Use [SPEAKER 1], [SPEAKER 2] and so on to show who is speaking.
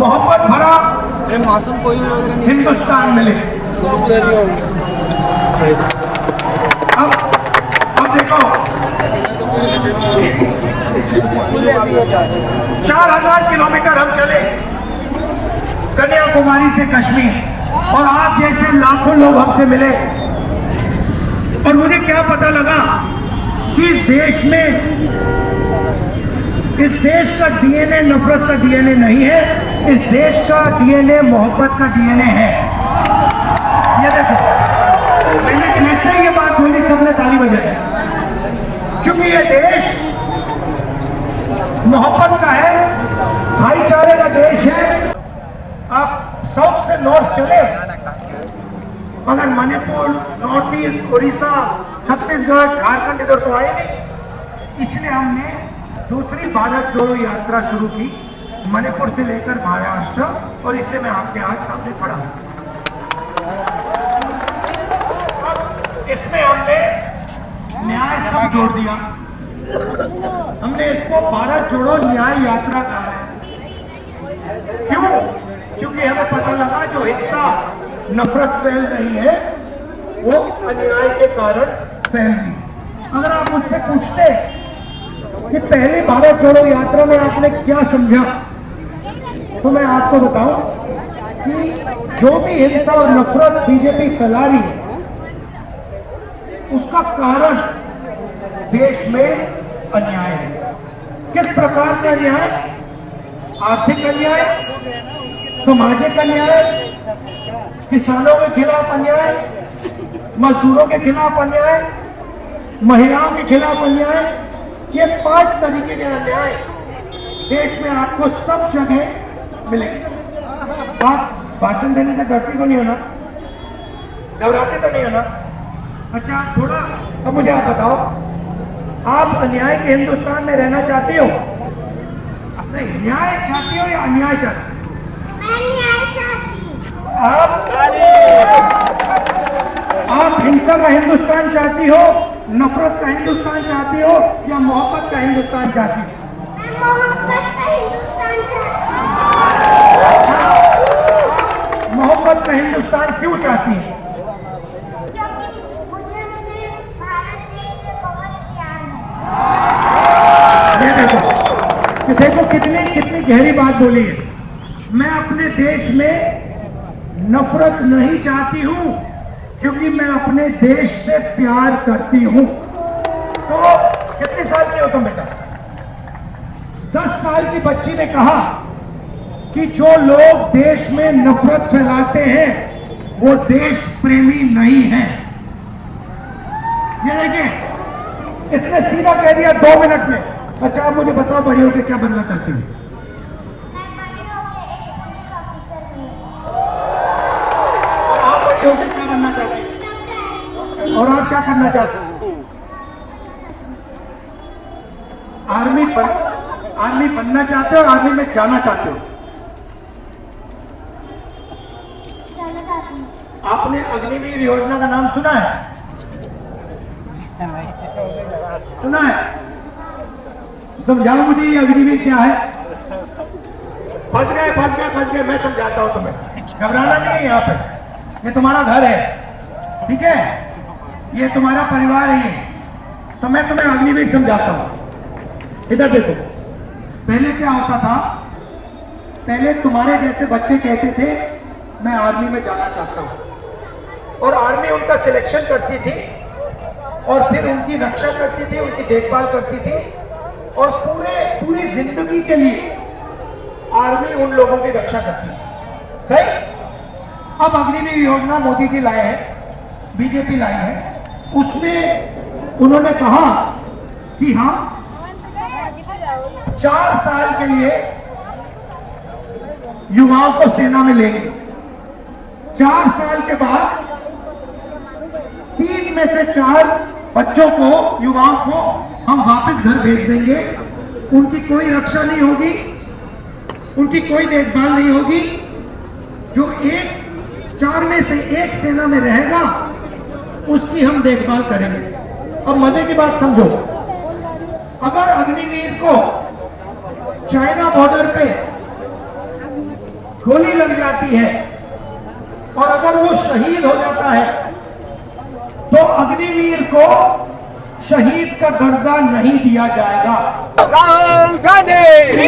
[SPEAKER 1] मोहब्बत भरा
[SPEAKER 2] मासूम कोई वगैरह नहीं
[SPEAKER 1] हिंदुस्तान मिले। अब देखो 4000 किलोमीटर हम चले कन्याकुमारी से कश्मीर और आप जैसे लाखों लोग हमसे मिले और मुझे क्या पता लगा कि इस देश का डीएनए नफरत का डीएनए नहीं है, इस देश का डीएनए मोहब्बत का डीएनए है। ये देखो मैंने कैसे ये बात बोली, सबने ताली बजाई, क्योंकि ये देश मोहब्बत का है, भाईचारे का देश है। आप साउथ से नॉर्थ चले मगर मणिपुर, नॉर्थ ईस्ट, उड़ीसा, छत्तीसगढ़, झारखंड इधर तो आए नहीं। इसलिए हमने दूसरी भारत जोड़ो यात्रा शुरू की मणिपुर से लेकर महाराष्ट्र, और इसलिए मैं आपके आज सामने खड़ा हूं। इसमें हमने न्याय सब जोड़ दिया, हमने इसको भारत जोड़ो न्याय यात्रा कहा है। क्यों? क्योंकि हमें पता लगा जो हिंसा नफरत फैल रही है वो अन्याय के कारण फैल रही। अगर आप मुझसे पूछते कि पहली भारत जोड़ो यात्रा में आपने क्या समझा, तो मैं आपको बताऊं कि जो भी हिंसा और नफरत बीजेपी फैला रही है उसका कारण देश में अन्याय है। किस प्रकार का अन्याय? आर्थिक अन्याय, सामाजिक अन्याय, किसानों के खिलाफ अन्याय, मजदूरों के खिलाफ अन्याय, महिलाओं के खिलाफ अन्याय। ये 5 तरीके के अन्याय देश में आपको सब जगह मिलेंगे। आप भाषण देने से डरती तो नहीं हो ना, घबराते तो नहीं हो ना? अच्छा थोड़ा अब मुझे आप बताओ, आप अन्याय के हिंदुस्तान में रहना चाहती हो? नहीं, न्याय चाहती हो या अन्याय चाहती हो?
[SPEAKER 3] मैं न्याय चाहती हूँ।
[SPEAKER 1] आप हिंसा का हिंदुस्तान चाहती हो, नफरत का हिंदुस्तान चाहती हो या मोहब्बत का हिंदुस्तान चाहती हो?
[SPEAKER 3] मैं मोहब्बत का हिंदुस्तान चाहती हूँ।
[SPEAKER 1] मोहब्बत का हिंदुस्तान क्यों चाहती है?
[SPEAKER 3] क्योंकि मुझे अपने भारत देश से बहुत प्यार है।
[SPEAKER 1] ये देखो कितनी गहरी बात बोली है। मैं अपने देश में नफरत नहीं चाहती हूं क्योंकि मैं अपने देश से प्यार करती हूं। तो कितने साल की हो तुम बेटा? 10 साल की बच्ची ने कहा कि जो लोग देश में नफरत फैलाते हैं वो देश प्रेमी नहीं है। ये देखिए इसने सीधा कह दिया 2 मिनट में। अच्छा आप मुझे बताओ बड़ी होकर क्या बनना चाहती हूँ?
[SPEAKER 3] मैं बड़ी होकर एक पुलिस ऑफिसर हूँ।
[SPEAKER 1] आप बड़ी होकर क्या बनना चाहती हैं? और आप क्या करना चाहते हैं? आर्मी बनना चाहते हो और आर्मी में जाना चाहते हो?
[SPEAKER 3] जाना चाहती हूँ।
[SPEAKER 1] आपने अग्निवीर योजना का नाम सुना है? सुना है? समझाओ मुझे ये अग्निवीर क्या है? फंस गए, मैं समझाता हूं तुम्हें, घबराना नहीं है। यहाँ पे ये तुम्हारा घर है, ठीक है? ये तुम्हारा परिवार है ये, तो मैं तुम्हें अग्निवीर समझाता हूं। इधर देखो, पहले क्या होता था? पहले तुम्हारे जैसे बच्चे कहते थे मैं आर्मी में जाना चाहता हूं, और आर्मी उनका सिलेक्शन करती थी और फिर उनकी रक्षा करती थी, उनकी देखभाल करती थी, और पूरी जिंदगी के लिए आर्मी उन लोगों की रक्षा करती है। सही? अब अग्निवीर योजना मोदी जी लाए हैं, बीजेपी लाई है, उसमें उन्होंने कहा कि हम 4 साल के लिए युवाओं को सेना में लेंगे। 4 साल के बाद 3 में से 4 बच्चों को, युवाओं को हम वापस घर भेज देंगे। उनकी कोई रक्षा नहीं होगी, उनकी कोई देखभाल नहीं होगी। जो 4 में से 1 सेना में रहेगा उसकी हम देखभाल करेंगे। अब मजे की बात समझो, अगर अग्निवीर को चाइना बॉर्डर पे गोली लग जाती है और अगर वो शहीद हो जाता है तो अग्निवीर को शहीद का दर्जा नहीं दिया जाएगा।
[SPEAKER 2] राहुल गांधी